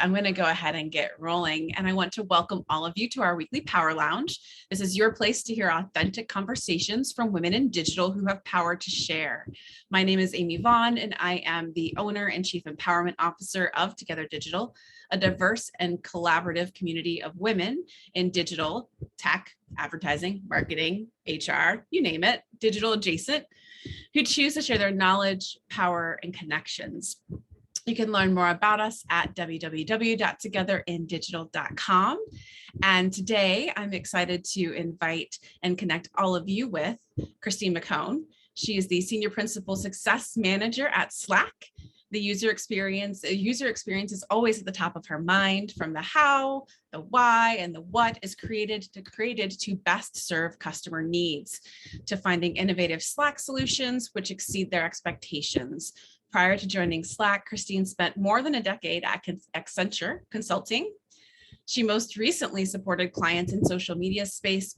I'm going to go ahead and get rolling. And I want to welcome all of you to our weekly Power Lounge. This is your place to hear authentic conversations from women in digital who have power to share. My name is Amy Vaughan, and I am the owner and chief empowerment officer of Together Digital, a diverse and collaborative community of women in digital, tech, advertising, marketing, HR, you name it, digital adjacent, who choose to share their knowledge, power, and connections. You can learn more about us at www.togetherindigital.com. And today I'm excited to invite and connect all of you with Christine McHone. She is the Senior Principal Success Manager at Slack. The user experience is always at the top of her mind, from the how, the why, and the what is created to best serve customer needs, to finding innovative Slack solutions which exceed their expectations. Prior to joining Slack, Christine spent more than a decade at Accenture Consulting. She most recently supported clients in social media space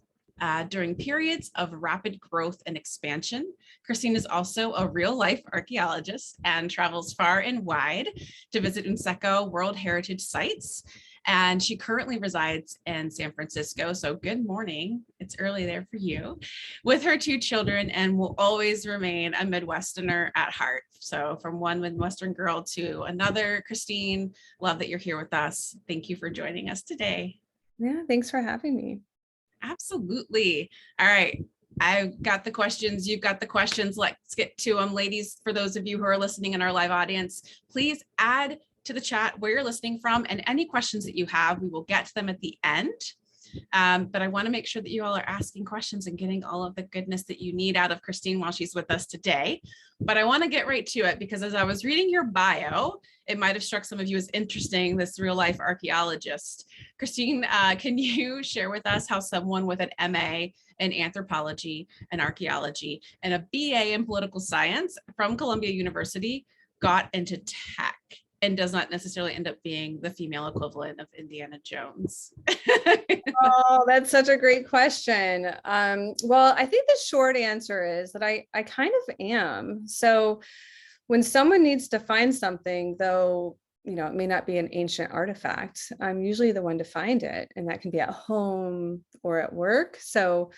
during periods of rapid growth and expansion. Christine is also a real-life archaeologist and travels far and wide to visit UNESCO World Heritage sites. And she currently resides in San Francisco. So good morning. It's early there for you. With her two children, and will always remain a Midwesterner at heart. So from one Midwestern girl to another, Christine, love that you're here with us. Thank you for joining us today. Yeah, thanks for having me. Absolutely. All right. I've got the questions. You've got the questions. Let's get to them. Ladies, for those of you who are listening in our live audience, please add to the chat where you're listening from, and any questions that you have, we will get to them at the end. But I want to make sure that you all are asking questions and getting all of the goodness that you need out of Christine while she's with us today. But I want to get right to it, because as I was reading your bio, it might have struck some of you as interesting, this real life archaeologist. Christine, can you share with us how someone with an MA in anthropology and archaeology and a BA in political science from Columbia University got into tech and does not necessarily end up being the female equivalent of Indiana Jones? Oh, that's such a great question. Well, I think the short answer is that I kind of am. So when someone needs to find something, though, it may not be an ancient artifact, I'm usually the one to find it. And that can be at home or at work. So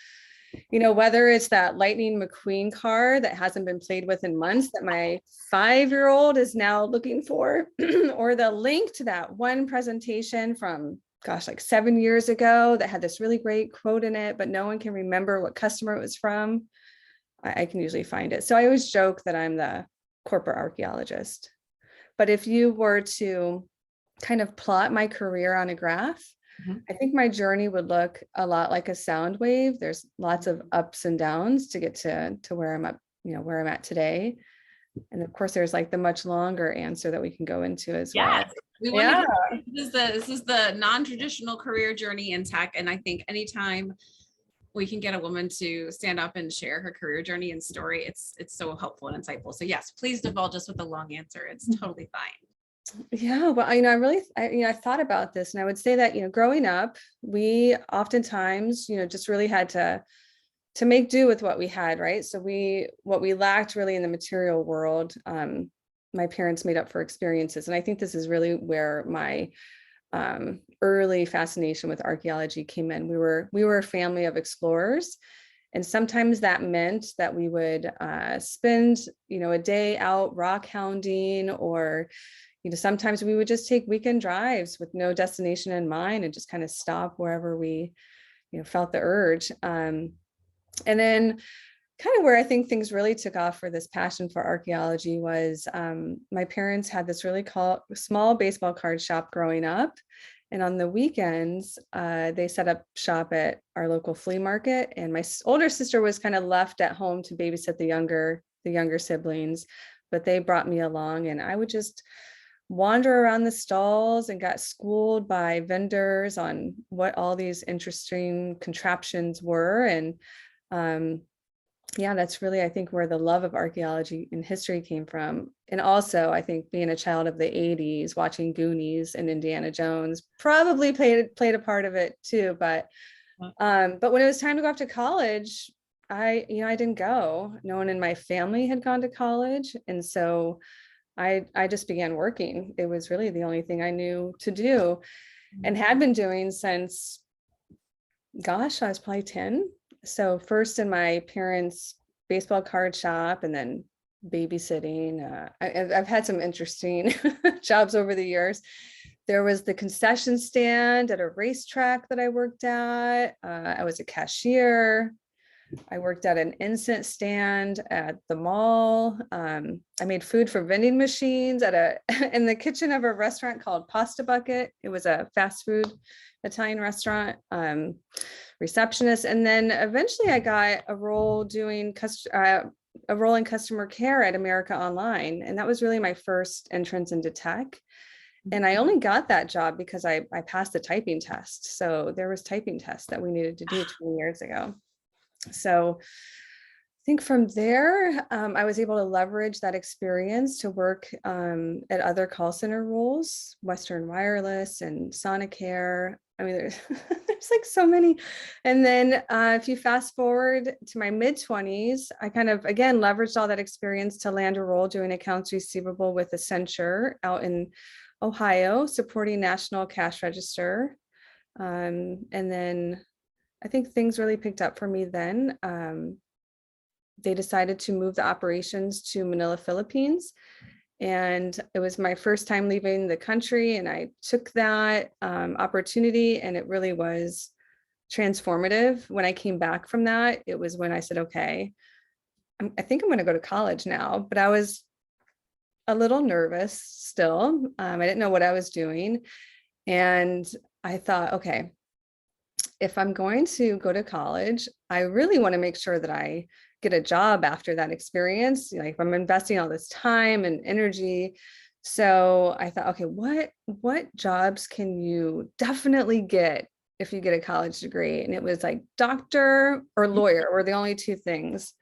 whether it's that Lightning McQueen car that hasn't been played with in months that my 5-year-old is now looking for, or the link to that one presentation from, like 7 years ago that had this really great quote in it, but no one can remember what customer it was from, I can usually find it. So I always joke that I'm the corporate archaeologist. But if you were to kind of plot my career on a graph, I think my journey would look a lot like a sound wave. There's lots of ups and downs to get to where I'm at, where I'm at today. And of course, there's like the much longer answer that we can go into as well. This is the non-traditional career journey in tech. And I think anytime we can get a woman to stand up and share her career journey and story, it's so helpful and insightful. So yes, please divulge us with a long answer. It's totally fine. Yeah, well, I thought about this, and I would say that, growing up, we oftentimes, just really had to make do with what we had, right? So what we lacked really in the material world, my parents made up for experiences. And I think this is really where my early fascination with archaeology came in. We were a family of explorers. And sometimes that meant that we would spend, a day out rock hounding, or sometimes we would just take weekend drives with no destination in mind and just kind of stop wherever we, felt the urge. And then kind of where I think things really took off for this passion for archaeology was my parents had this really small baseball card shop growing up. And on the weekends, they set up shop at our local flea market. And my older sister was kind of left at home to babysit the younger siblings, but they brought me along, and I would just wander around the stalls and got schooled by vendors on what all these interesting contraptions were. And that's really, I think, where the love of archaeology and history came from. And also, I think being a child of the 80s, watching Goonies and Indiana Jones probably played a part of it too. But when it was time to go off to college, I didn't go. No one in my family had gone to college. And so I just began working. It was really the only thing I knew to do and had been doing since, gosh, I was probably 10. So first in my parents' baseball card shop and then babysitting. I've had some interesting jobs over the years. There was the concession stand at a racetrack that I worked at. I was a cashier. I worked at an incense stand at the mall. I made food for vending machines at in the kitchen of a restaurant called Pasta Bucket. It was a fast food Italian restaurant. Receptionist, and then eventually I got a role doing a role in customer care at America Online, and that was really my first entrance into tech. And I only got that job because I passed the typing test. So there was typing tests that we needed to do 20 years ago. So I think from there, I was able to leverage that experience to work at other call center roles, Western Wireless and Sonicare. I mean, there's like so many. And then if you fast forward to my mid-20s, I kind of, again, leveraged all that experience to land a role doing accounts receivable with Accenture out in Ohio, supporting National Cash Register. And then I think things really picked up for me then. They decided to move the operations to Manila, Philippines. And it was my first time leaving the country. And I took that opportunity, and it really was transformative. When I came back from that, it was when I said, okay, I think I'm going to go to college now. But I was a little nervous still. I didn't know what I was doing. And I thought, okay, if I'm going to go to college, I really want to make sure that I get a job after that experience. Like if I'm investing all this time and energy. So I thought, okay, what jobs can you definitely get if you get a college degree? And it was like doctor or lawyer were the only two things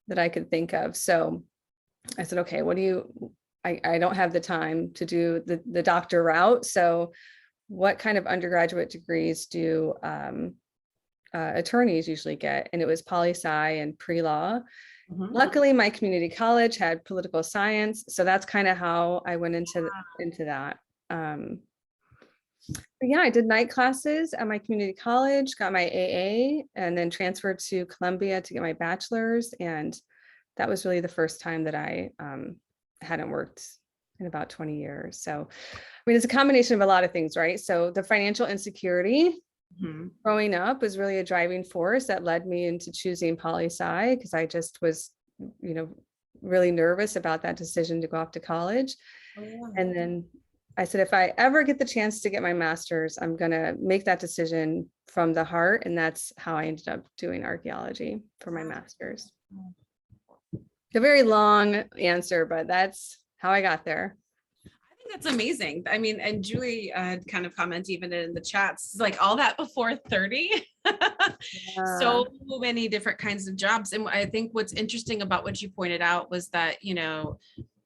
that I could think of. So I said, okay, I don't have the time to do the doctor route. So what kind of undergraduate degrees do attorneys usually get? And it was poli-sci and pre-law. Luckily, my community college had political science. So that's kind of how I went into that. But yeah, I did night classes at my community college, got my AA, and then transferred to Columbia to get my bachelor's. And that was really the first time that I hadn't worked in about 20 years. So, I mean, it's a combination of a lot of things, right? So the financial insecurity growing up was really a driving force that led me into choosing poli-sci, because I just was, really nervous about that decision to go off to college. And then I said, if I ever get the chance to get my master's, I'm going to make that decision from the heart. And that's how I ended up doing archaeology for my master's. A very long answer, but that's how I got there. I think that's amazing. I mean, and Julie had kind of commented even in the chats, like all that before 30. So many different kinds of jobs. And I think what's interesting about what you pointed out was that,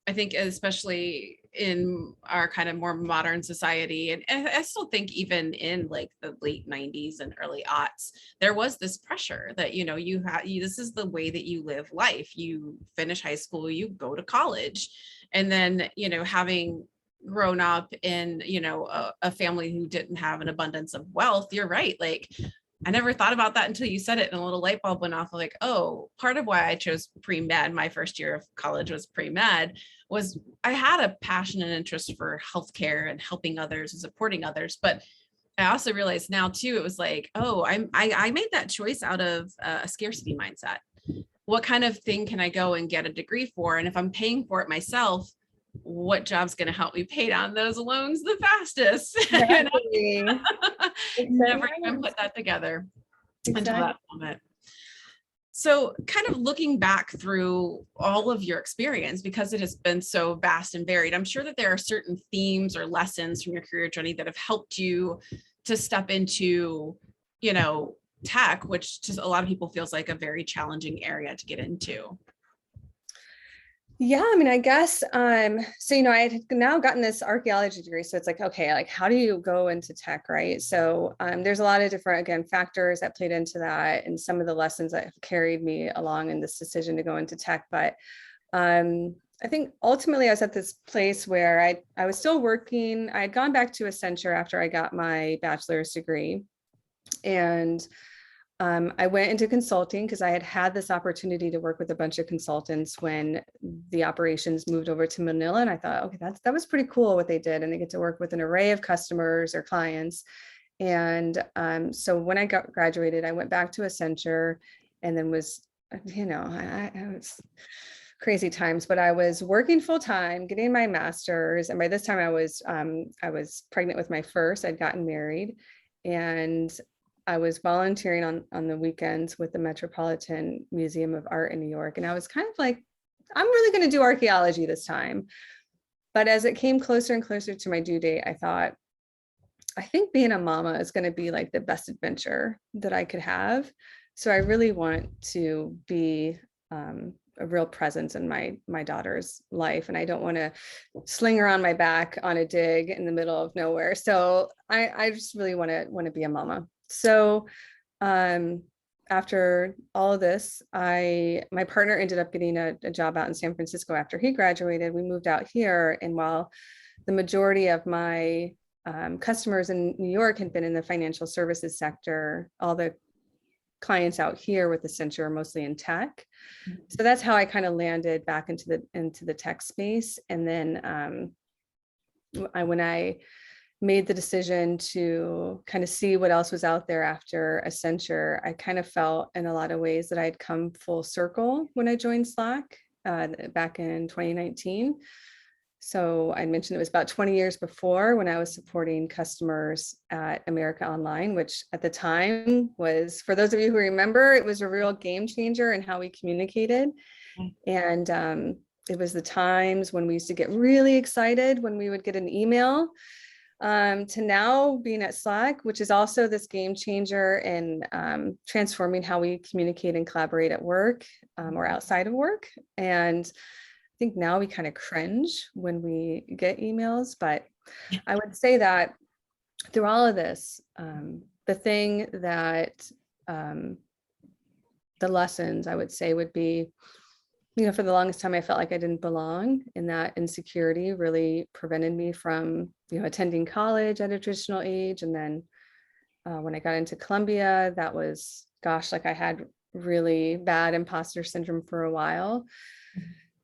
I think especially in our kind of more modern society, and I still think even in like the late 90s and early aughts, there was this pressure that, this is the way that you live life. You finish high school, you go to college. And then, having grown up in, a family who didn't have an abundance of wealth, you're right. Like, I never thought about that until you said it, and a little light bulb went off. Like, oh, part of why I chose pre-med, my first year of college was pre-med, was I had a passion and interest for healthcare and helping others and supporting others. But I also realized now too, it was like, oh, I made that choice out of a scarcity mindset. What kind of thing can I go and get a degree for? And if I'm paying for it myself, what job's going to help me pay down those loans the fastest? Exactly. Never even put that together until that moment. So kind of looking back through all of your experience, because it has been so vast and varied, I'm sure that there are certain themes or lessons from your career journey that have helped you to step into, tech, which just a lot of people feels like a very challenging area to get into. Yeah, I mean, I guess, so, I had now gotten this archaeology degree. So it's like, okay, like how do you go into tech, right? So there's a lot of different, again, factors that played into that, and some of the lessons that have carried me along in this decision to go into tech. But I think ultimately I was at this place where I was still working. I had gone back to Accenture after I got my bachelor's degree. And I went into consulting because I had had this opportunity to work with a bunch of consultants when the operations moved over to Manila. And I thought, okay, that was pretty cool what they did. And they get to work with an array of customers or clients. And so when I graduated, I went back to Accenture and then was, I was crazy times, but I was working full time, getting my master's. And by this time I was pregnant with my first. I'd gotten married, and I was volunteering on the weekends with the Metropolitan Museum of Art in New York. And I was kind of like, I'm really going to do archaeology this time. But as it came closer and closer to my due date, I thought, I think being a mama is going to be like the best adventure that I could have. So I really want to be a real presence in my daughter's life, and I don't want to sling her on my back on a dig in the middle of nowhere. So I just really want to be a mama. So after all of this, my partner ended up getting a job out in San Francisco after he graduated. We moved out here, and while the majority of my customers in New York had been in the financial services sector, all the clients out here with Accenture are mostly in tech. So that's how I kind of landed back into the tech space. And then when I made the decision to kind of see what else was out there after Accenture, I kind of felt in a lot of ways that I'd come full circle when I joined Slack back in 2019. So I mentioned it was about 20 years before when I was supporting customers at America Online, which at the time was, for those of you who remember, it was a real game changer in how we communicated. And it was the times when we used to get really excited when we would get an email, to now being at Slack, which is also this game changer in transforming how we communicate and collaborate at work or outside of work. And I think now we kind of cringe when we get emails, but I would say that through all of this, the thing that the lessons I would say would be, for the longest time, I felt like I didn't belong, and that insecurity really prevented me from, attending college at a traditional age. And then when I got into Columbia, that was, gosh, like I had really bad imposter syndrome for a while.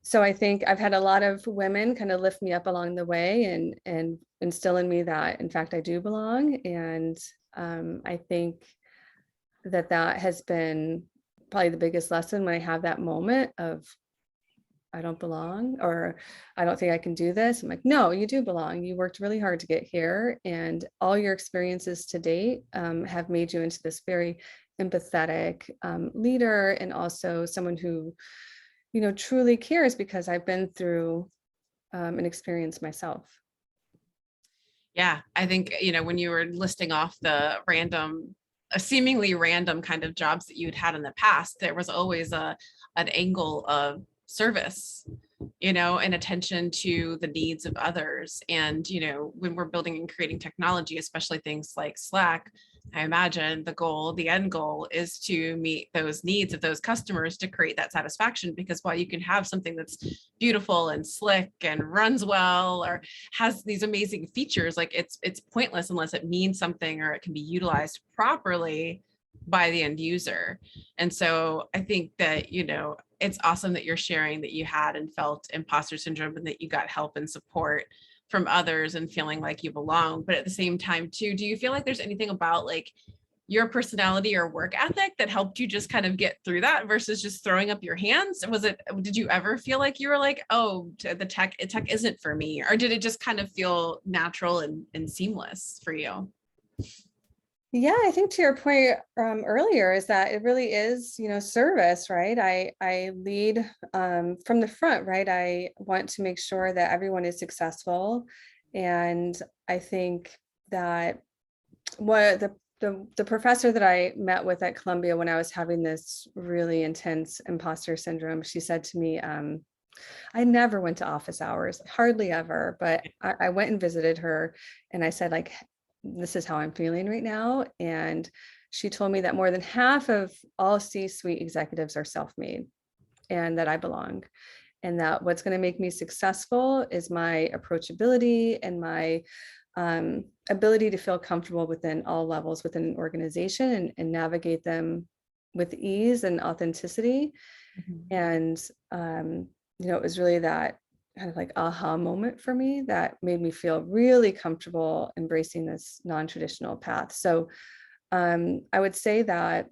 So I think I've had a lot of women kind of lift me up along the way and instill in me that, in fact, I do belong. And I think that has been probably the biggest lesson when I have that moment of, I don't belong, or I don't think I can do this. I'm like, no, you do belong. You worked really hard to get here, and all your experiences to date have made you into this very empathetic leader, and also someone who truly cares, because I've been through an experience myself. Yeah, I think, when you were listing off the seemingly random kind of jobs that you'd had in the past, there was always an angle of service, and attention to the needs of others. And, when we're building and creating technology, especially things like Slack, I imagine the end goal is to meet those needs of those customers to create that satisfaction. Because while you can have something that's beautiful and slick and runs well or has these amazing features, like it's pointless unless it means something or it can be utilized properly by the end user. And so I think that, it's awesome that you're sharing that you had and felt imposter syndrome and that you got help and support from others and feeling like you belong. But at the same time too, do you feel like there's anything about like your personality or work ethic that helped you just kind of get through that versus just throwing up your hands? Did you ever feel like you were like, oh, the tech isn't for me? Or did it just kind of feel natural and seamless for you? Yeah, I think to your point earlier is that it really is, service, right? I lead from the front, right? I want to make sure that everyone is successful. And I think that what the professor that I met with at Columbia when I was having this really intense imposter syndrome, she said to me, I never went to office hours, hardly ever, but I went and visited her, and I said, like, this is how I'm feeling right now. And she told me that more than half of all C-suite executives are self-made and that I belong. and that what's going to make me successful is my approachability and my ability to feel comfortable within all levels within an organization and navigate them with ease and authenticity. And, it was really that kind of like aha moment for me that made me feel really comfortable embracing this non-traditional path. So I would say that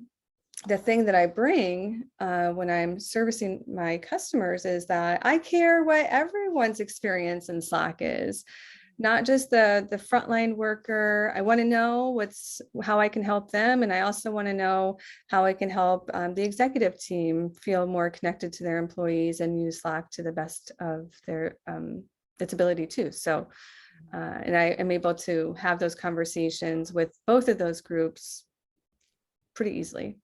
the thing that I bring when I'm servicing my customers is that I care what everyone's experience in Slack is, not just the frontline worker. I want to know how I can help them. And I also want to know how I can help the executive team feel more connected to their employees and use Slack to the best of its ability too. So, and I am able to have those conversations with both of those groups pretty easily.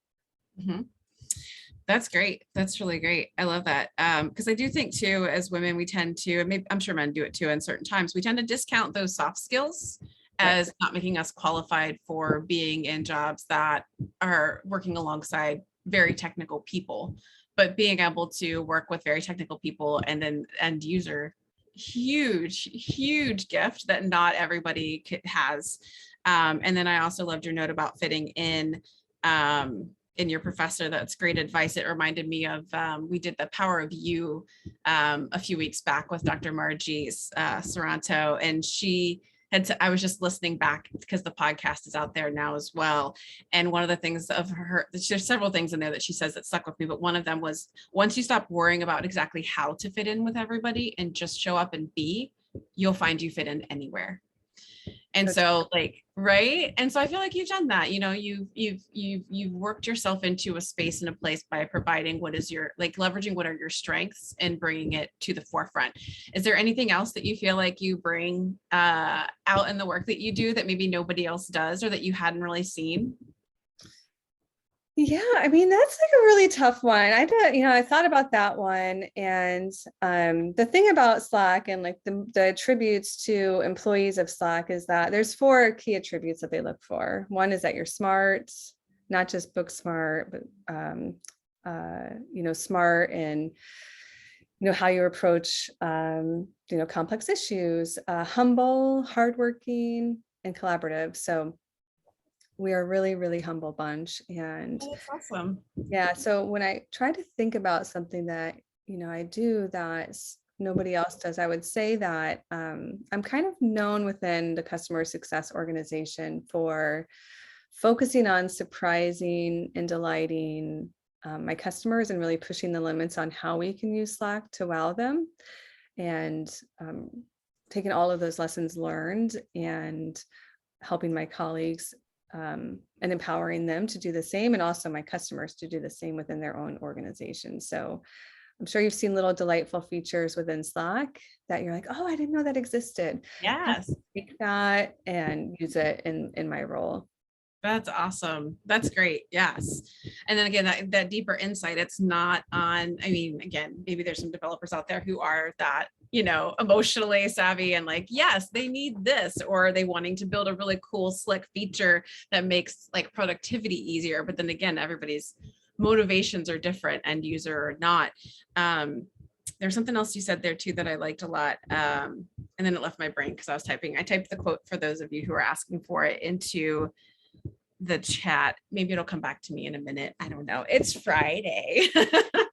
That's great. That's really great. I love that. Because I do think too, as women, we tend to, and maybe I'm sure men do it too in certain times, we tend to discount those soft skills as not making us qualified for being in jobs that are working alongside very technical people. But being able to work with very technical people and then end user, huge gift that not everybody has. And then I also loved your note about fitting in your professor. That's great advice. It reminded me of, we did the Power of You a few weeks back with Dr. Margie Saranto, and she I was just listening back because the podcast is out there now as well. And one of the things of her, there's several things in there that she says that stuck with me, but one of them was, once you stop worrying about exactly how to fit in with everybody and just show up and be, you'll find you fit in anywhere. And so right. And so I feel like you've done that, you've worked yourself into a space and a place by providing what is your, leveraging what are your strengths and bringing it to the forefront. Is there anything else that you feel like you bring out in the work that you do that maybe nobody else does or that you hadn't really seen? Yeah, I mean, that's like a really tough one. I thought about that one. And the thing about Slack and the attributes to employees of Slack is that there's 4 key attributes that they look for. One is that you're smart, not just book smart, but smart in how you approach complex issues, humble, hardworking, and collaborative. So we are really, really humble bunch. And that's awesome. Yeah. So when I try to think about something that, I do that nobody else does, I would say that I'm kind of known within the customer success organization for focusing on surprising and delighting my customers and really pushing the limits on how we can use Slack to wow them, and taking all of those lessons learned and helping my colleagues and empowering them to do the same, and also my customers to do the same within their own organization. So I'm sure you've seen little delightful features within Slack that you're like, oh, I didn't know that existed. Yes. Take that and use it in my role. That's awesome. That's great. Yes. And then again, that deeper insight, it's not on, again, maybe there's some developers out there who are that, emotionally savvy and yes, they need this, or they wanting to build a really cool, slick feature that makes productivity easier. But then again, everybody's motivations are different, end user or not. There's something else you said there too that I liked a lot. And then it left my brain because I typed the quote for those of you who are asking for it into the chat. Maybe it'll come back to me in a minute. I don't know. It's Friday.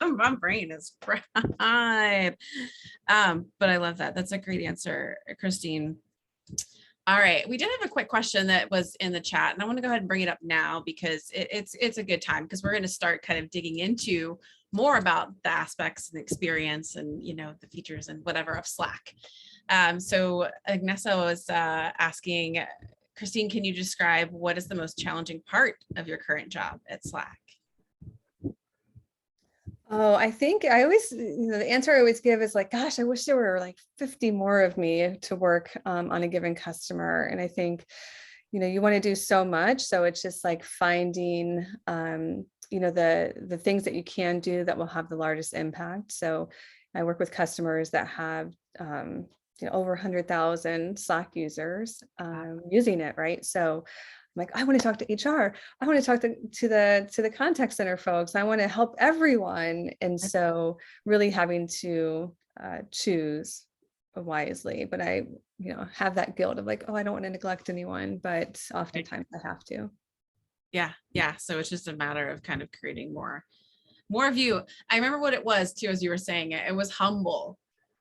My brain is fried. But I love that. That's a great answer, Christine. All right. We did have a quick question that was in the chat, and I want to go ahead and bring it up now because it's a good time, because we're going to start kind of digging into more about the aspects and experience and, the features and whatever of Slack. So Agnesa was asking, Christine, can you describe what is the most challenging part of your current job at Slack? Oh, I think I always, the answer I always give is gosh, I wish there were 50 more of me to work on a given customer. And I think, you want to do so much. So it's just finding, the things that you can do that will have the largest impact. So I work with customers that have, over 100,000 Slack users using it, right? So like, I want to talk to HR. I want to talk to the contact center folks. I want to help everyone. And so really having to choose wisely, but I, have that guilt of like, oh, I don't want to neglect anyone, but oftentimes I have to. Yeah. Yeah. So it's just a matter of kind of creating more of you. I remember what it was too, as you were saying it, it was humble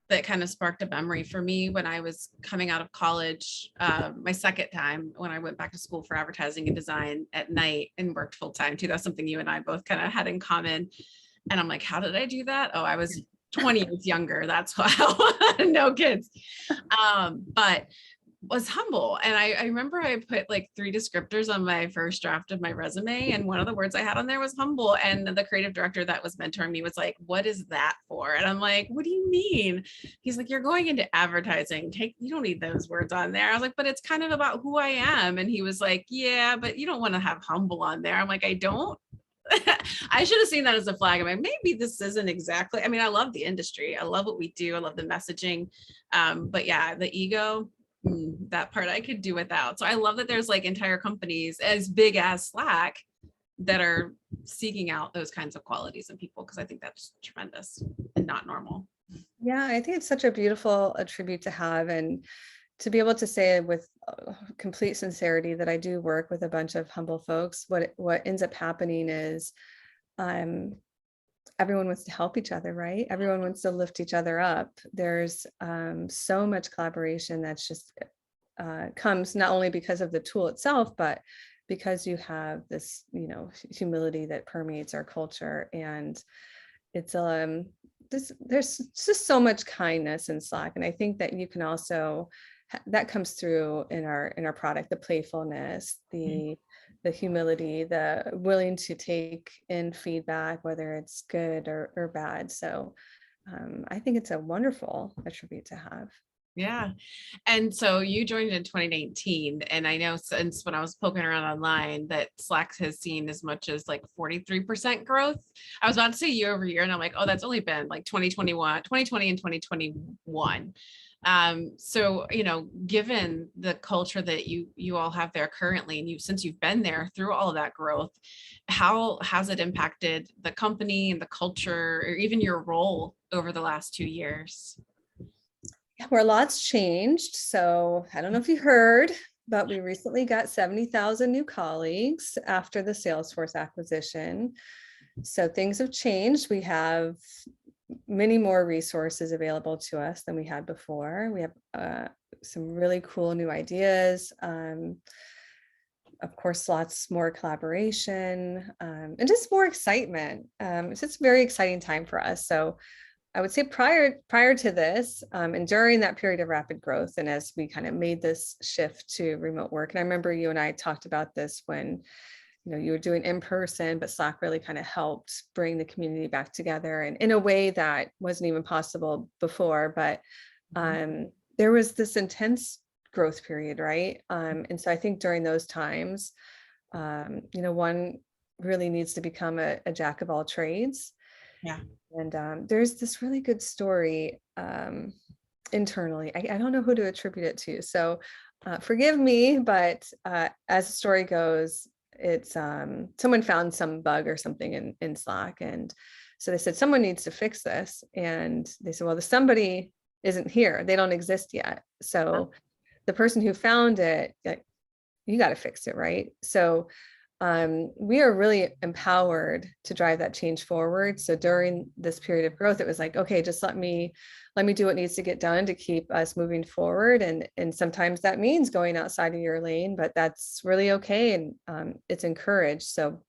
that kind of sparked a memory for me when I was coming out of college, my second time when I went back to school for advertising and design at night and worked full time too. That's something you and I both kind of had in common. And I'm like, how did I do that? Oh, I was 20 years younger. That's why. No kids. But was humble. And I remember I put like 3 descriptors on my first draft of my resume. And one of the words I had on there was humble. And the creative director that was mentoring me was like, what is that for? And I'm like, what do you mean? He's like, you're going into advertising. You don't need those words on there. I was like, but it's kind of about who I am. And he was like, yeah, but you don't want to have humble on there. I'm like, I don't. I should have seen that as a flag. I'm like, maybe this isn't exactly, I mean, I love the industry. I love what we do. I love the messaging. But yeah, the ego, that part I could do without. So I love that there's like entire companies as big as Slack that are seeking out those kinds of qualities in people, because I think that's tremendous and not normal. Yeah, I think it's such a beautiful attribute to have, and to be able to say with complete sincerity that I do work with a bunch of humble folks. What ends up happening is everyone wants to help each other, right? Everyone wants to lift each other up. There's so much collaboration that's just comes not only because of the tool itself, but because you have this, humility that permeates our culture. And it's there's just so much kindness in Slack. And I think that you can also, that comes through in our product, the playfulness, the humility, the willing to take in feedback, whether it's good or bad. So I think it's a wonderful attribute to have. Yeah. And so you joined in 2019. And I know since when I was poking around online that Slack has seen as much as like 43% growth. I was about to say year over year. And I'm like, oh, that's only been like 2020 and 2021. So, given the culture that you all have there currently, and since you've been there through all of that growth, how has it impacted the company and the culture, or even your role over the last 2 years? Yeah, where lots changed. So I don't know if you heard, but we recently got 70,000 new colleagues after the Salesforce acquisition. So things have changed. We have many more resources available to us than we had before. We have some really cool new ideas. Of course, lots more collaboration and just more excitement. It's just a very exciting time for us. So I would say prior to this and during that period of rapid growth, and as we kind of made this shift to remote work, and I remember you and I talked about this when you were doing in person, but Slack really kind of helped bring the community back together, and in a way that wasn't even possible before. But there was this intense growth period, right? And so I think during those times, one really needs to become a jack of all trades. Yeah. And there's this really good story internally. I don't know who to attribute it to, so forgive me, but as the story goes, it's someone found some bug or something in Slack, and so they said someone needs to fix this, and they said, well, the somebody isn't here, they don't exist yet. So the person who found it, you got to fix it, right? So we are really empowered to drive that change forward. So during this period of growth, it was like, okay, just let me do what needs to get done to keep us moving forward. And sometimes that means going outside of your lane, but that's really okay. And it's encouraged. So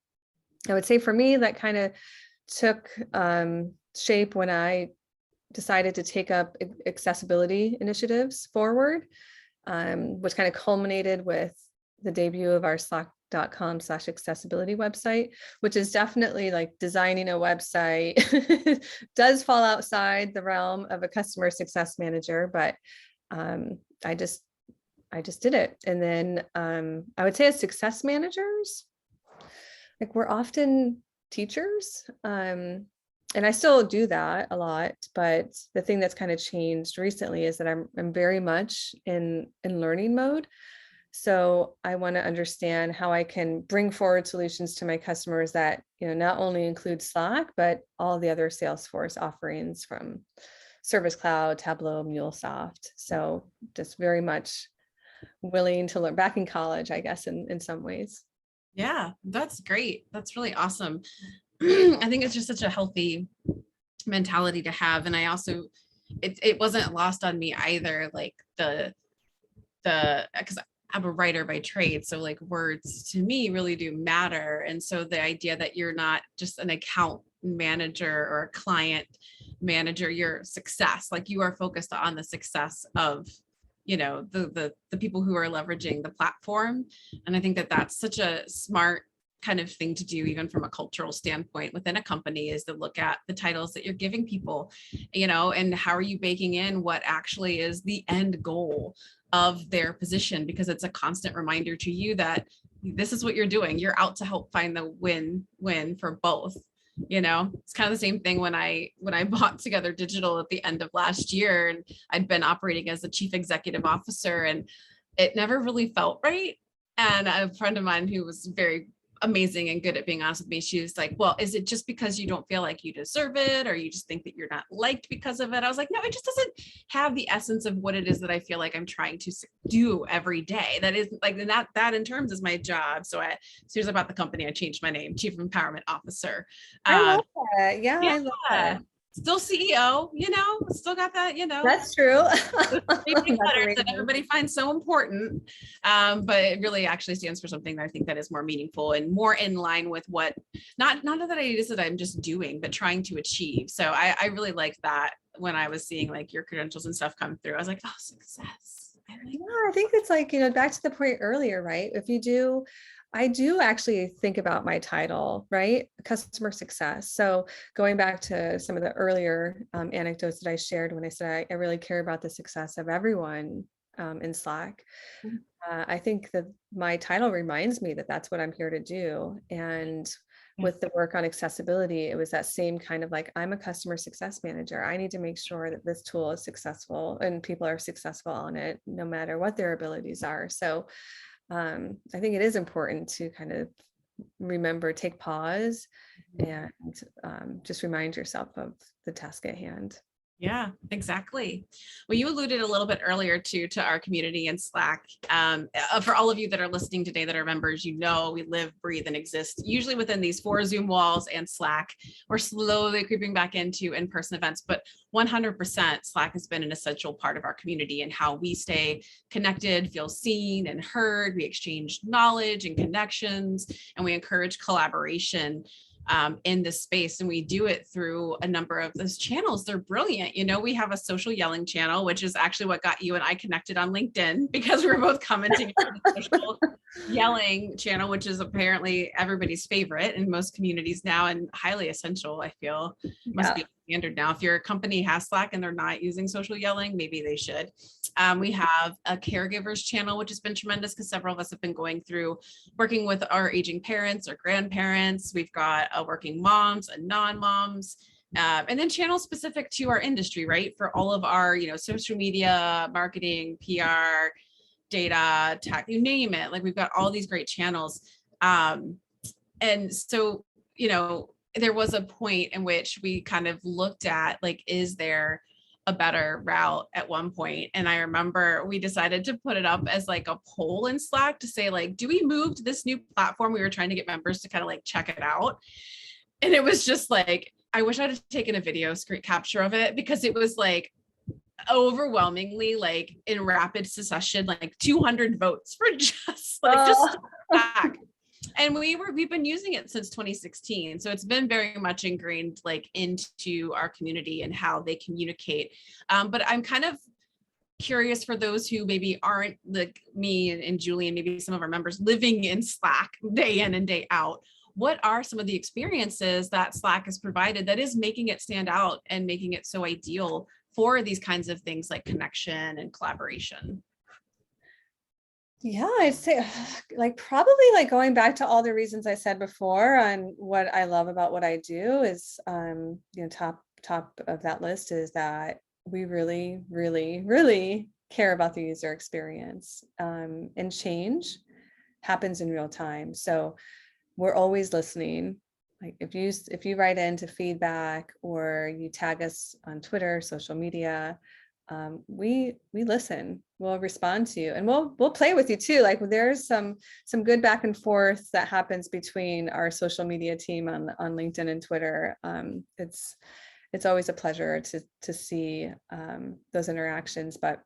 I would say for me, that kind of took shape when I decided to take up accessibility initiatives forward, which kind of culminated with the debut of our Slack.com/accessibility website, which is definitely like designing a website does fall outside the realm of a customer success manager, but I just did it. And then I would say as success managers, like we're often teachers, and I still do that a lot, but the thing that's kind of changed recently is that I'm very much in learning mode. So I want to understand how I can bring forward solutions to my customers that, not only include Slack, but all the other Salesforce offerings from Service Cloud, Tableau, MuleSoft. So just very much willing to learn, back in college, I guess, in some ways. Yeah, that's great. That's really awesome. I think it's just such a healthy mentality to have. And I also, it wasn't lost on me either, like because I'm a writer by trade. So like words to me really do matter. And so the idea that you're not just an account manager or a client manager, your success, like you are focused on the success of, the people who are leveraging the platform. And I think that that's such a smart kind of thing to do, even from a cultural standpoint within a company, is to look at the titles that you're giving people, and how are you baking in what actually is the end goal of their position, because it's a constant reminder to you that this is what you're doing. You're out to help find the win for both. It's kind of the same thing when I bought Together Digital at the end of last year, and I'd been operating as the chief executive officer, and it never really felt right. And a friend of mine who was very amazing and good at being honest with me, she was like, well, is it just because you don't feel like you deserve it, or you just think that you're not liked because of it? I was like, no, it just doesn't have the essence of what it is that I feel like I'm trying to do every day. That is like, and that in terms is my job. So as soon as I bought the company, I changed my name, Chief Empowerment Officer. I love that. Yeah, I love Yeah, that. still CEO, still got that, That's true. the three big That's letters that amazing. everybody finds so important. But it really actually stands for something that I think that is more meaningful and more in line with what, not that it is that I'm just doing, but trying to achieve. So I really like that when I was seeing like your credentials and stuff come through. I was like, oh, success. I think it's like, back to the point earlier, right? I do actually think about my title, right? Customer success. So going back to some of the earlier anecdotes that I shared when I said I really care about the success of everyone in Slack. I think that my title reminds me that that's what I'm here to do. And with the work on accessibility, it was that same kind of like, I'm a customer success manager. I need to make sure that this tool is successful and people are successful on it, no matter what their abilities are. So I think it is important to kind of remember, take pause, and just remind yourself of the task at hand. Yeah, exactly. Well, you alluded a little bit earlier to our community in Slack. For all of you that are listening today that are members, we live, breathe, and exist usually within these 4 Zoom walls and Slack. We're slowly creeping back into in-person events, but 100% Slack has been an essential part of our community and how we stay connected, feel seen and heard. We exchange knowledge and connections, and we encourage collaboration in this space. And we do it through a number of those channels. They're brilliant. We have a social yelling channel, which is actually what got you and I connected on LinkedIn, because we were both commenting on the social yelling channel, which is apparently everybody's favorite in most communities now and highly essential. I feel must be standard now. If your company has Slack and they're not using social yelling, maybe they should. We have a caregivers channel, which has been tremendous because several of us have been going through working with our aging parents or grandparents. We've got working moms and non-moms. And then channels specific to our industry, right? For all of our, social media, marketing, PR, data, tech, you name it. Like we've got all these great channels. And so, there was a point in which we kind of looked at like, is there a better route at one point? And I remember we decided to put it up as like a poll in Slack to say like, do we move to this new platform? We were trying to get members to kind of like check it out. And it was just like, I wish I'd have taken a video screen capture of it, because it was like overwhelmingly like in rapid succession, like 200 votes for just back. And we've been using it since 2016. So it's been very much ingrained like into our community and how they communicate. But I'm kind of curious for those who maybe aren't like me and Julie and maybe some of our members living in Slack day in and day out. What are some of the experiences that Slack has provided that is making it stand out and making it so ideal for these kinds of things like connection and collaboration? Yeah, I'd say like probably like going back to all the reasons I said before on what I love about what I do is top of that list is that we really, really, really care about the user experience, and change happens in real time. So we're always listening. Like if you write into feedback or you tag us on Twitter, social media, we listen. We'll respond to you, and we'll play with you too. Like there's some good back and forth that happens between our social media team on LinkedIn and Twitter. It's always a pleasure to see those interactions. But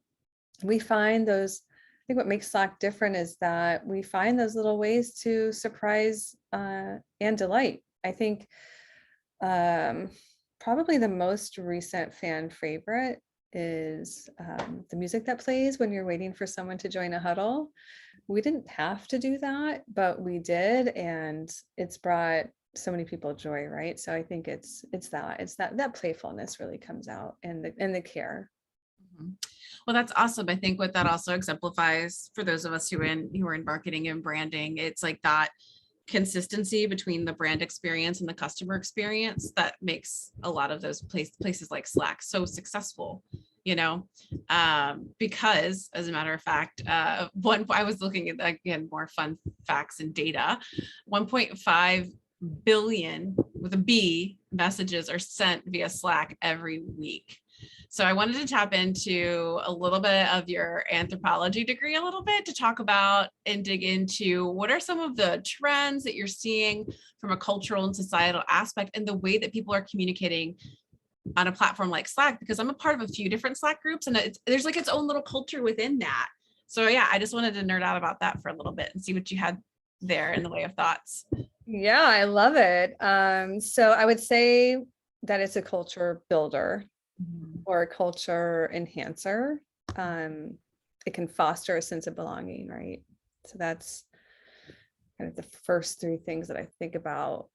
we find those. I think what makes Slack different is that we find those little ways to surprise and delight. I think probably the most recent fan favorite is the music that plays when you're waiting for someone to join a huddle. We didn't have to do that, but we did, and it's brought so many people joy, right? So I think it's that playfulness really comes out, and the care. Mhm. Well, that's awesome. I think what that also exemplifies for those of us who are in marketing and branding, it's like that consistency between the brand experience and the customer experience that makes a lot of those places like Slack so successful, because as a matter of fact, I was looking at, again, more fun facts and data. 1.5 billion with a B messages are sent via Slack every week. So I wanted to tap into a little bit of your anthropology degree a little bit to talk about and dig into what are some of the trends that you're seeing from a cultural and societal aspect and the way that people are communicating on a platform like Slack, because I'm a part of a few different Slack groups and there's like its own little culture within that. So yeah, I just wanted to nerd out about that for a little bit and see what you had there in the way of thoughts. Yeah, I love it. So I would say that it's a culture builder or a culture enhancer. It can foster a sense of belonging, right? So that's kind of the first three things that I think about.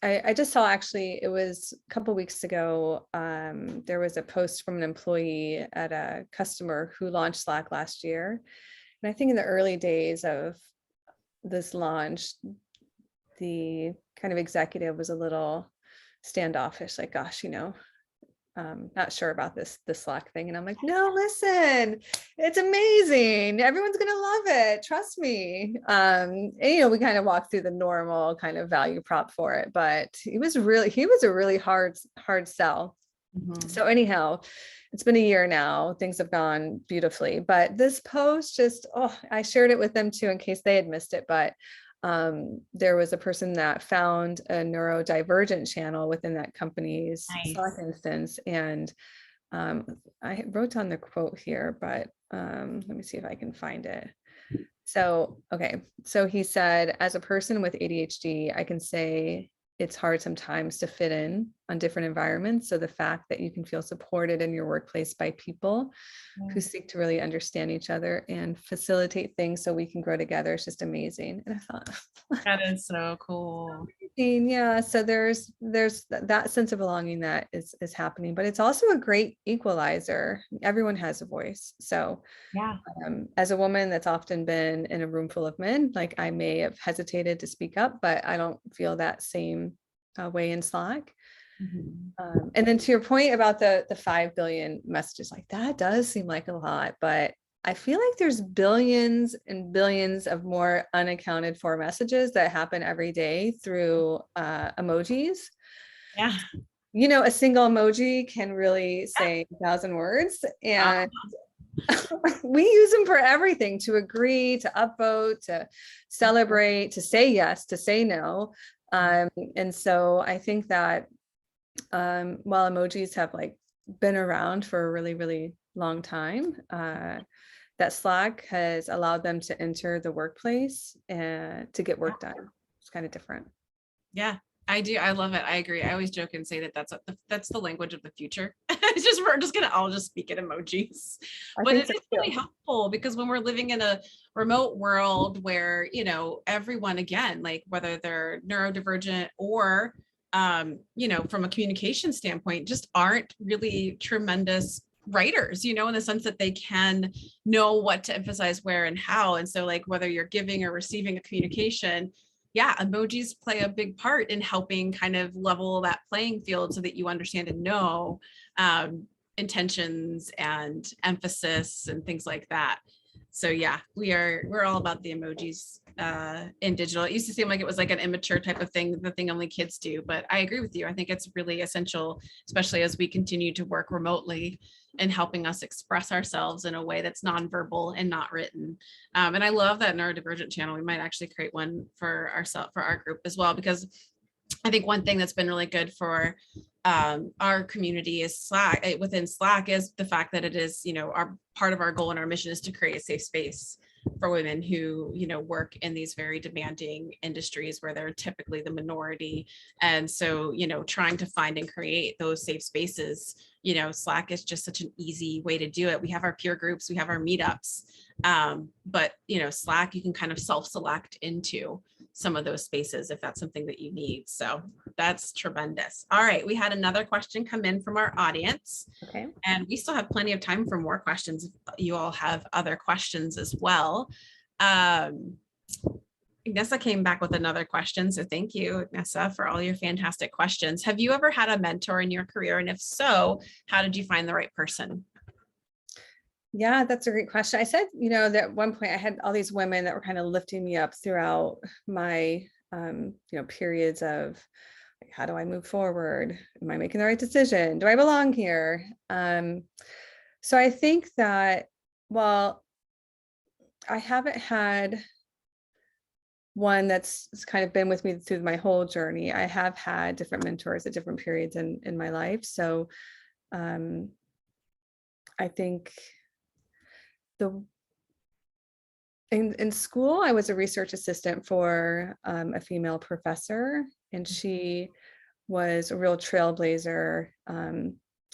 I just saw, actually, it was a couple weeks ago, there was a post from an employee at a customer who launched Slack last year. And I think in the early days of this launch, the kind of executive was a little standoffish, like, gosh, not sure about this Slack thing. And I'm like, no, listen, it's amazing. Everyone's gonna love it. Trust me. And, we kind of walked through the normal kind of value prop for it, but he was a really hard sell. Mm-hmm. So anyhow, it's been a year now. Things have gone beautifully, but this post I shared it with them too, in case they had missed it. But there was a person that found a neurodivergent channel within that company's Slack instance. And I wrote down the quote here, but let me see if I can find it. So, okay. So he said, as a person with ADHD, I can say it's hard sometimes to fit in on different environments. So the fact that you can feel supported in your workplace by people who seek to really understand each other and facilitate things so we can grow together is just amazing. And I thought, that is so cool. Yeah. So there's that sense of belonging that is happening, but it's also a great equalizer. Everyone has a voice. So yeah, as a woman that's often been in a room full of men, like I may have hesitated to speak up, but I don't feel that same way in Slack. Mm-hmm. And then to your point about the 5 billion messages, like that does seem like a lot, but I feel like there's billions and billions of more unaccounted for messages that happen every day through emojis. Yeah. A single emoji can really say 1,000 words, and we use them for everything: to agree, to upvote, to celebrate, to say yes, to say no. And so I think that while emojis have been around for a really, really long time, that Slack has allowed them to enter the workplace and to get work done. It's kind of different. Yeah, I do. I love it. I agree. I always joke and say that that's the language of the future. We're just gonna all just speak in emojis. But it is really helpful because when we're living in a remote world where, everyone, again, like whether they're neurodivergent or from a communication standpoint, just aren't really tremendous writers, in the sense that they can know what to emphasize where and how. And so whether you're giving or receiving a communication, yeah, emojis play a big part in helping kind of level that playing field so that you understand and know intentions and emphasis and things like that. So yeah, we're all about the emojis in digital. It used to seem like it was like an immature type of thing, the thing only kids do, but I agree with you. I think it's really essential, especially as we continue to work remotely and helping us express ourselves in a way that's nonverbal and not written. And I love that neurodivergent channel. We might actually create one for ourselves, for our group as well, because I think one thing that's been really good for our community is Slack. Within Slack is the fact that it is, our part of our goal and our mission is to create a safe space for women who, work in these very demanding industries where they're typically the minority. And so, trying to find and create those safe spaces, Slack is just such an easy way to do it. We have our peer groups, we have our meetups, but, Slack, you can kind of self-select into some of those spaces if that's something that you need. So that's tremendous. All right, we had another question come in from our audience. Okay. And we still have plenty of time for more questions if you all have other questions as well. Ignessa came back with another question. So thank you, Ignessa, for all your fantastic questions. Have you ever had a mentor in your career? And if so, how did you find the right person? Yeah, that's a great question. I said, that at one point I had all these women that were kind of lifting me up throughout my, periods of like, how do I move forward? Am I making the right decision? Do I belong here? So I think that, well, I haven't had one that's kind of been with me through my whole journey. I have had different mentors at different periods in my life. So I think in school, I was a research assistant for a female professor, and she was a real trailblazer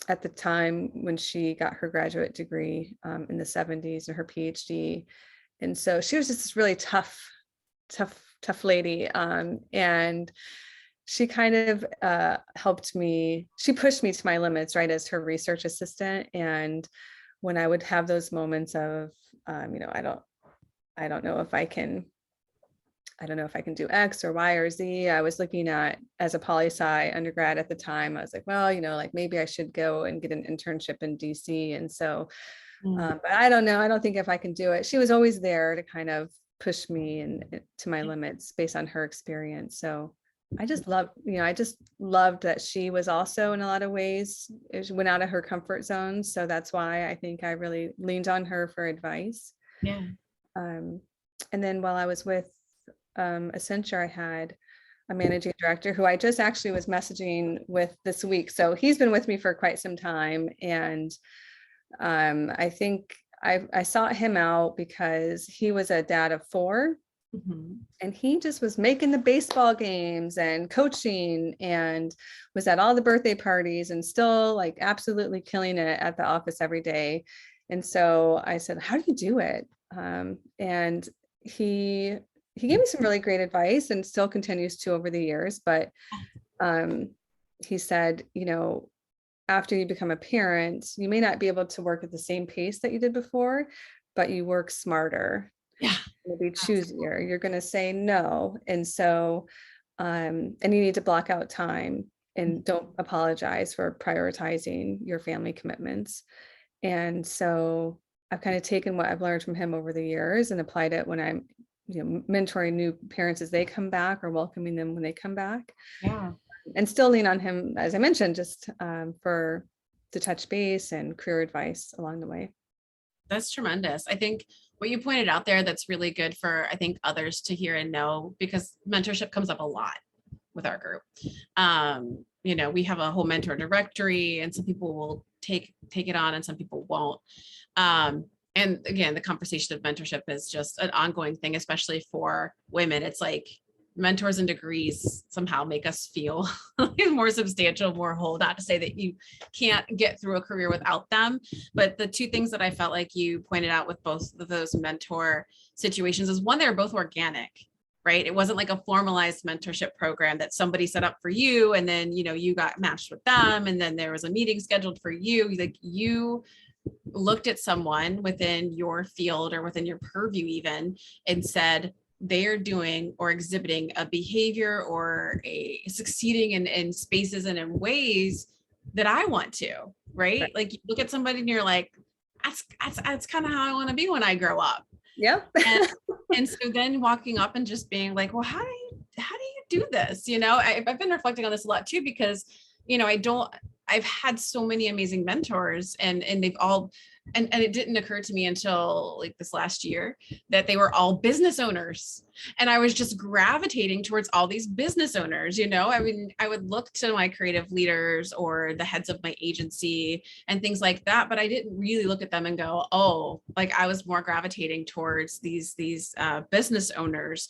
at the time when she got her graduate degree in the 70s and her PhD. And so she was just this really tough lady. And she kind of helped me, she pushed me to my limits, right, as her research assistant. And when I would have those moments of, I don't know if I can do X or Y or Z. I was looking at, as a poli-sci undergrad at the time, I was like, well, like maybe I should go and get an internship in DC. And so, but I don't know. I don't think if I can do it. She was always there to kind of push me and to my limits based on her experience. So I just loved that she was also in a lot of ways, she went out of her comfort zone. So that's why I think I really leaned on her for advice. Yeah. And then while I was with Accenture, I had a managing director who I just actually was messaging with this week. So he's been with me for quite some time. And I think I sought him out because he was a dad of 4. Mm-hmm. And he just was making the baseball games and coaching and was at all the birthday parties and still like absolutely killing it at the office every day. And so I said, how do you do it? And he gave me some really great advice and still continues to over the years. But he said, after you become a parent, you may not be able to work at the same pace that you did before, but you work smarter. Yeah. You'll be choosier. You're going to say no. And so, and you need to block out time and don't apologize for prioritizing your family commitments. And so I've kind of taken what I've learned from him over the years and applied it when I'm, mentoring new parents as they come back or welcoming them when they come back. Yeah. And still lean on him, as I mentioned, just for to touch base and career advice along the way. That's tremendous. I think what you pointed out there, that's really good for, I think, others to hear and know, because mentorship comes up a lot with our group. We have a whole mentor directory, and some people will take it on and some people won't. And again, the conversation of mentorship is just an ongoing thing, especially for women. It's like mentors and degrees somehow make us feel more substantial, more whole. Not to say that you can't get through a career without them, but the two things that I felt like you pointed out with both of those mentor situations is, one, they're both organic, right? It wasn't like a formalized mentorship program that somebody set up for you, and then, you got matched with them, and then there was a meeting scheduled for you. Like, you looked at someone within your field or within your purview even and said, they are doing or exhibiting a behavior or a succeeding in spaces and in ways that I want to, right? Right. Like you look at somebody and you're like, that's kind of how I want to be when I grow up. Yep. And so then walking up and just being like, well, how do you do this? I've been reflecting on this a lot too, because, I've had so many amazing mentors and they've all, and it didn't occur to me until like this last year that they were all business owners. And I was just gravitating towards all these business owners, I mean, I would look to my creative leaders or the heads of my agency and things like that, but I didn't really look at them and go, oh, like I was more gravitating towards these business owners.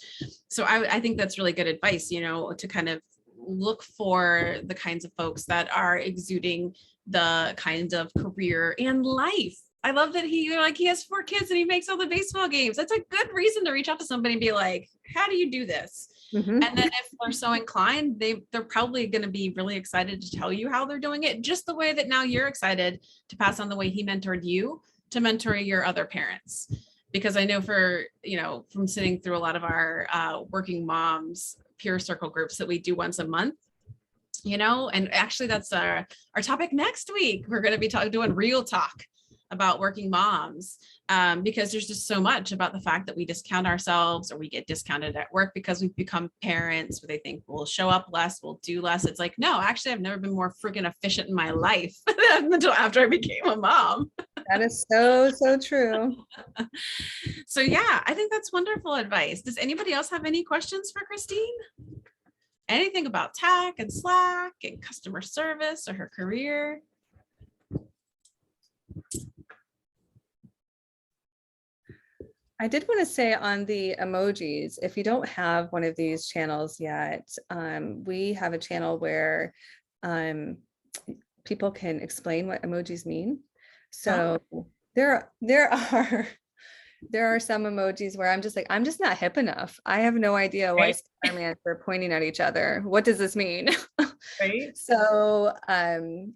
So I think that's really good advice, to kind of look for the kinds of folks that are exuding the kinds of career and life. I love that he has 4 kids and he makes all the baseball games. That's a good reason to reach out to somebody and be like, how do you do this? Mhm. And then if they're so inclined, they're probably going to be really excited to tell you how they're doing it, just the way that now you're excited to pass on the way he mentored you to mentor your other parents. Because I know from sitting through a lot of our working moms peer circle groups that we do once a month, and actually that's our topic next week. We're going to be doing real talk about working moms, because there's just so much about the fact that we discount ourselves or we get discounted at work because we've become parents, where they think we'll show up less, we'll do less. It's like, no, actually, I've never been more freaking efficient in my life until after I became a mom. That is so true. So yeah, I think that's wonderful advice. Does anybody else have any questions for Christine? Anything about tech and Slack and customer service or her career? I did want to say on the emojis, if you don't have one of these channels yet, we have a channel where people can explain what emojis mean. So there are some emojis where I'm just not hip enough. I have no idea why Right. Spider-Man are pointing at each other. What does this mean? Right. So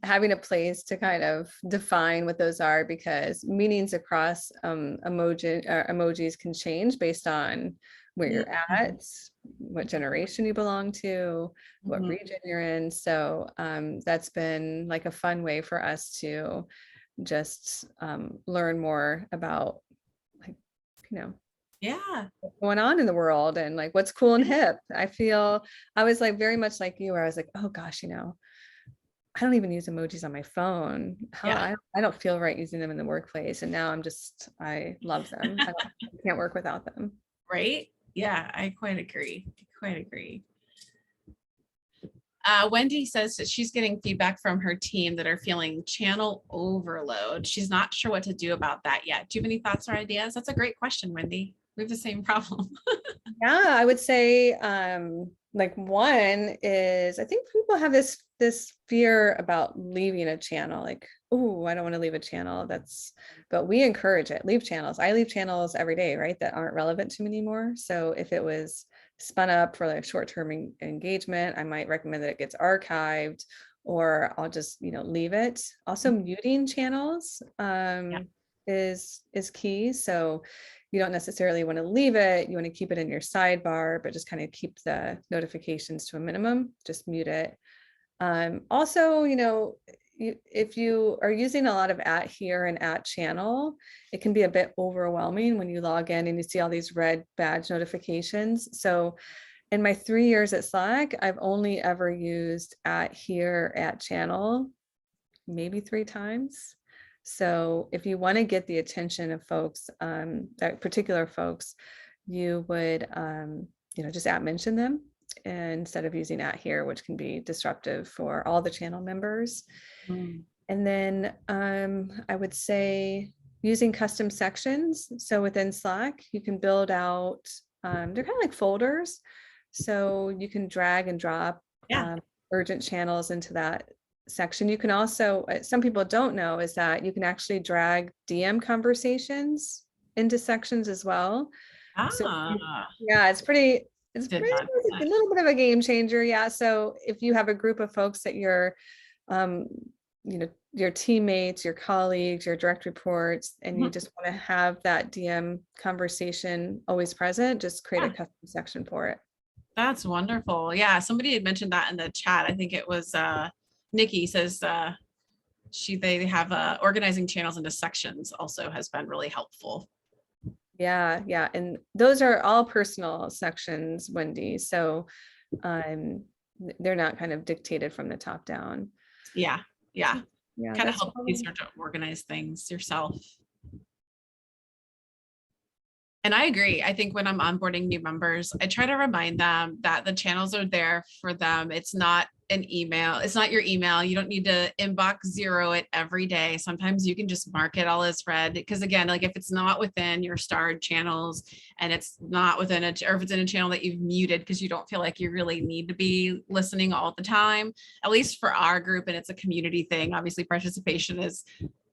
having a place to kind of define what those are, because meanings across emojis can change based on where you're at, what generation you belong to, what region you're in. So that's been like a fun way for us to just learn more about, like, Yeah. what's going on in the world and like what's cool and hip. I was like very much like you, where I was like, oh gosh, I don't even use emojis on my phone. I don't feel right using them in the workplace. And now I love them. I can't work without them. Right. Yeah, I quite agree. Wendy says that she's getting feedback from her team that are feeling channel overload. She's not sure what to do about that yet. Do you have any thoughts or ideas? That's a great question, Wendy. We have the same problem. Yeah, I would say like one is, I think people have this fear about leaving a channel, like, oh, I don't want to leave a channel. But we encourage it. Leave channels. I leave channels every day, right, that aren't relevant to me anymore. So if it was spun up for like short-term engagement, I might recommend that it gets archived, or I'll just leave it. Also, muting channels is key. So you don't necessarily want to leave it. You want to keep it in your sidebar, but just kind of keep the notifications to a minimum. Just mute it. Also, if you are using a lot of @here and @channel, it can be a bit overwhelming when you log in and you see all these red badge notifications. So in my 3 years at Slack, I've only ever used @here, @channel, maybe 3 times. So if you want to get the attention of folks, particular folks, you would, just @mention them instead of using @here, which can be disruptive for all the channel members. And then I would say using custom sections. So within Slack, you can build out, they're kind of like folders. So you can drag and drop urgent channels into that section. You can also, some people don't know, is that you can actually drag DM conversations into sections as well. So yeah, it's a little bit of a game changer. Yeah. So if you have a group of folks that you're, your teammates, your colleagues, your direct reports, and you just want to have that DM conversation always present, just create a custom section for it. That's wonderful. Yeah, somebody had mentioned that in the chat. I think it was Nikki says they have organizing channels into sections also has been really helpful. Yeah, yeah. And those are all personal sections, Wendy. So they're not kind of dictated from the top down. Yeah. Yeah. Yeah, Kind of that's help you probably, start to organize things yourself. And I agree. I think when I'm onboarding new members, I try to remind them that the channels are there for them. It's not an email. It's not your email. You don't need to inbox zero it every day. Sometimes you can just mark it all as read. Because again, like if it's not within your starred channels and it's not within a, or if it's in a channel that you've muted because you don't feel like you really need to be listening all the time, at least for our group, and it's a community thing. Obviously, participation is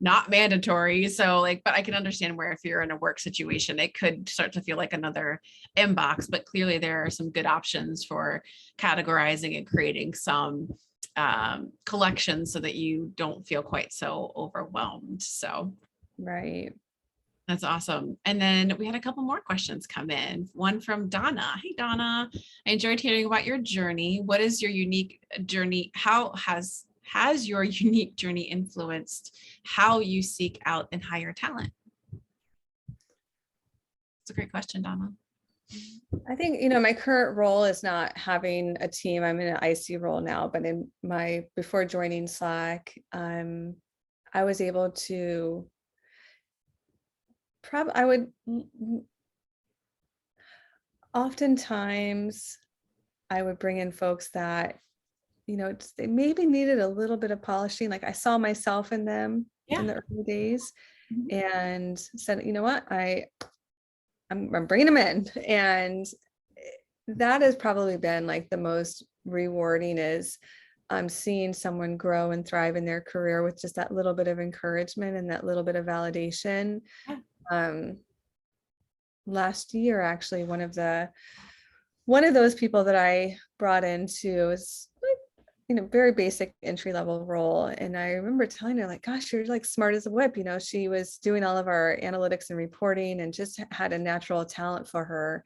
not mandatory. So like, but I can understand where if you're in a work situation, it could start to feel like another inbox, but clearly there are some good options for categorizing and creating some collections so that you don't feel quite so overwhelmed. So right. that's awesome. And then we had a couple more questions come in. One from Donna. Hey, Donna, I enjoyed hearing about your journey. What is your unique journey? How has your unique journey influenced how you seek out and hire talent? It's a great question, Donna. I think, my current role is not having a team. I'm in an IC role now, but before joining Slack, I was able to oftentimes I would bring in folks that, they maybe needed a little bit of polishing. Like I saw myself in them in the early days and said, you know what, I'm bringing them in. And that has probably been like the most rewarding is seeing someone grow and thrive in their career with just that little bit of encouragement and that little bit of validation. Last year, actually, one of those people that I brought into is like, very basic entry level role. And I remember telling her like, gosh, you're like smart as a whip. She was doing all of our analytics and reporting and just had a natural talent for her.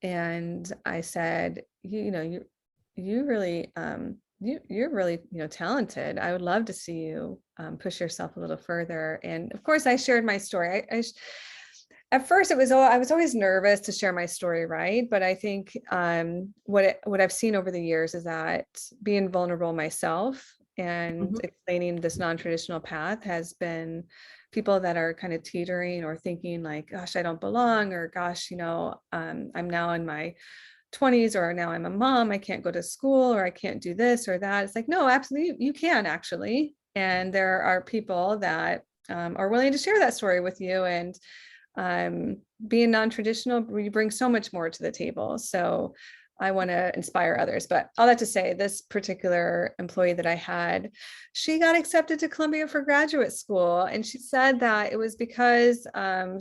And I said, you really, you're really, talented. I would love to see you push yourself a little further. And of course I shared my story. At first I was always nervous to share my story, right? But I think what I've seen over the years is that being vulnerable myself and explaining this non-traditional path has been people that are kind of teetering or thinking like, gosh, I don't belong, or gosh, I'm now in my 20s, or now I'm a mom, I can't go to school, or I can't do this or that. It's like, no, absolutely, you can actually. And there are people that are willing to share that story with you. And being non-traditional, we bring so much more to the table. So I want to inspire others. But all that to say, this particular employee that I had, she got accepted to Columbia for graduate school. And she said that it was because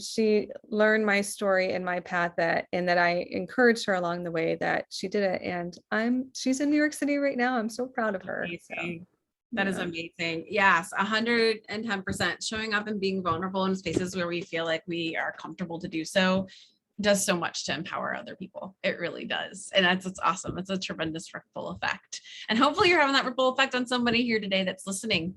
she learned my story and my path, and that I encouraged her along the way, that she did it. And she's in New York City right now. I'm so proud of her. Amazing. That is amazing. Yes, 110%. Showing up and being vulnerable in spaces where we feel like we are comfortable to do so does so much to empower other people. It really does. And it's awesome. It's a tremendous ripple effect. And hopefully you're having that ripple effect on somebody here today that's listening.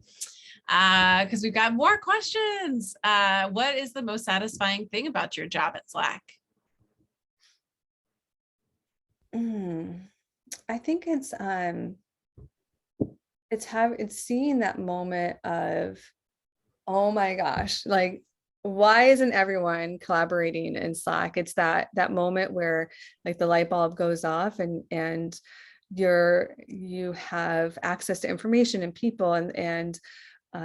Because we've got more questions. What is the most satisfying thing about your job at Slack? I think it's seeing that moment of, oh my gosh, like, why isn't everyone collaborating in Slack? It's that moment where like the light bulb goes off and you have access to information and people, and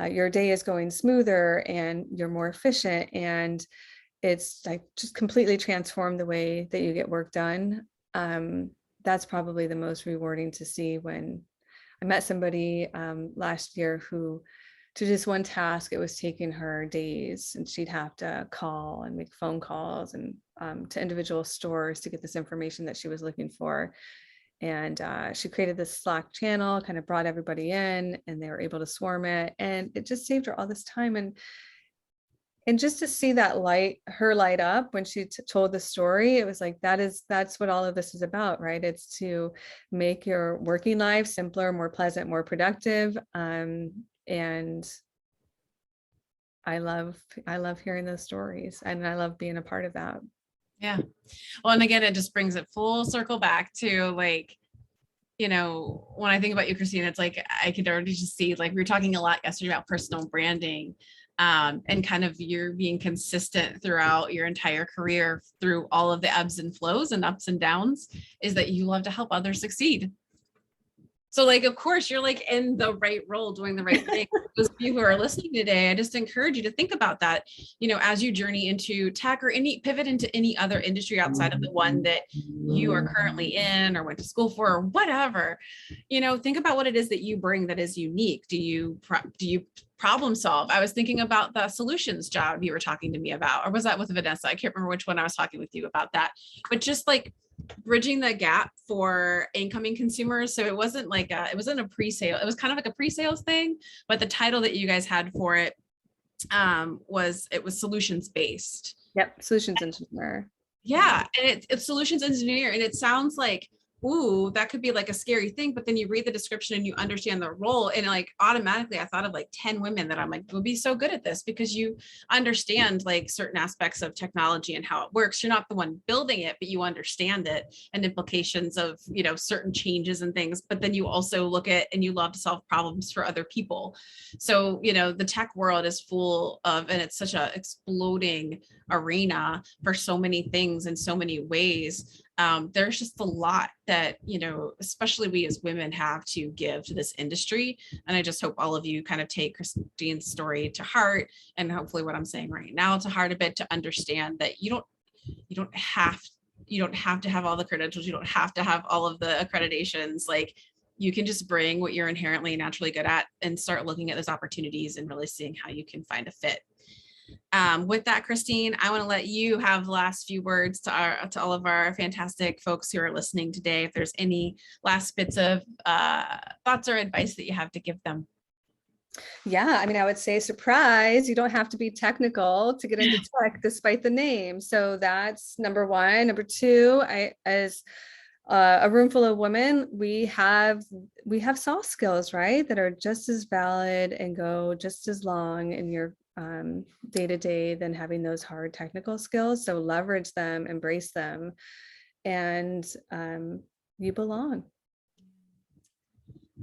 your day is going smoother and you're more efficient, and it's like just completely transformed the way that you get work done. That's probably the most rewarding to see. When I met somebody last year who, to just one task, it was taking her days, and she'd have to call and make phone calls and to individual stores to get this information that she was looking for. And she created this Slack channel, kind of brought everybody in, and they were able to swarm it, and it just saved her all this time. And And just to see that her light up when she told the story, it was like, that's what all of this is about, right? It's to make your working life simpler, more pleasant, more productive. And I love hearing those stories, and I love being a part of that. Yeah. Well, and again, it just brings it full circle back to like, you know, when I think about you, Christine, it's like, I could already just see, like, we were talking a lot yesterday about personal branding, and kind of you're being consistent throughout your entire career through all of the ebbs and flows and ups and downs, is that you love to help others succeed. So like, of course, you're like in the right role, doing the right thing. Those of you who are listening today, I just encourage you to think about that, you know, as you journey into tech or pivot into any other industry outside of the one that you are currently in or went to school for or whatever, you know, think about what it is that you bring that is unique. Do you problem solve? I was thinking about the solutions job you were talking to me about, or was that with Vanessa? I can't remember which one I was talking with you about that, but just like bridging the gap for incoming consumers. So it wasn't a pre-sale. It was kind of like a pre-sales thing, but the title that you guys had for it was solutions based. Yep. Solutions engineer. Yeah. And it's solutions engineer. And it sounds like, ooh, that could be like a scary thing. But then you read the description and you understand the role. And like automatically I thought of like 10 women that I'm like, would be so good at this, because you understand like certain aspects of technology and how it works. You're not the one building it, but you understand it and implications of, you know, certain changes and things. But then you also look at and you love to solve problems for other people. So, you know, the tech world is full of, and it's such a exploding arena for so many things in so many ways. There's just a lot that, you know, especially we as women have to give to this industry. And I just hope all of you kind of take Christine's story to heart, and hopefully what I'm saying right now to heart a bit, to understand that you don't have to have all the credentials. You don't have to have all of the accreditations. Like, you can just bring what you're inherently naturally good at and start looking at those opportunities and really seeing how you can find a fit. With that, Christine, I want to let you have the last few words to all of our fantastic folks who are listening today. If there's any last bits of thoughts or advice that you have to give them. Yeah, I mean, I would say, surprise, you don't have to be technical to get into tech despite the name. So that's number one. Number two, as a room full of women, we have soft skills, right, that are just as valid and go just as long in your day-to-day than having those hard technical skills. So leverage them, embrace them, and you belong.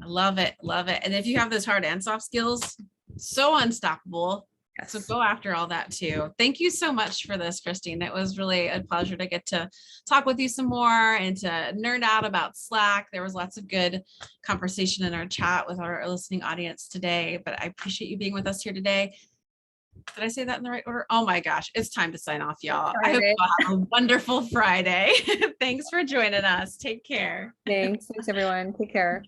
I love it. Love it. And if you have those hard and soft skills, so unstoppable. Yes. So go after all that too. Thank you so much for this, Christine. It was really a pleasure to get to talk with you some more and to nerd out about Slack. There was lots of good conversation in our chat with our listening audience today, but I appreciate you being with us here today. Did I say that in the right order? Oh my gosh, it's time to sign off, y'all. I hope you all have a wonderful Friday. Thanks for joining us. Take care. Thanks everyone. Take care.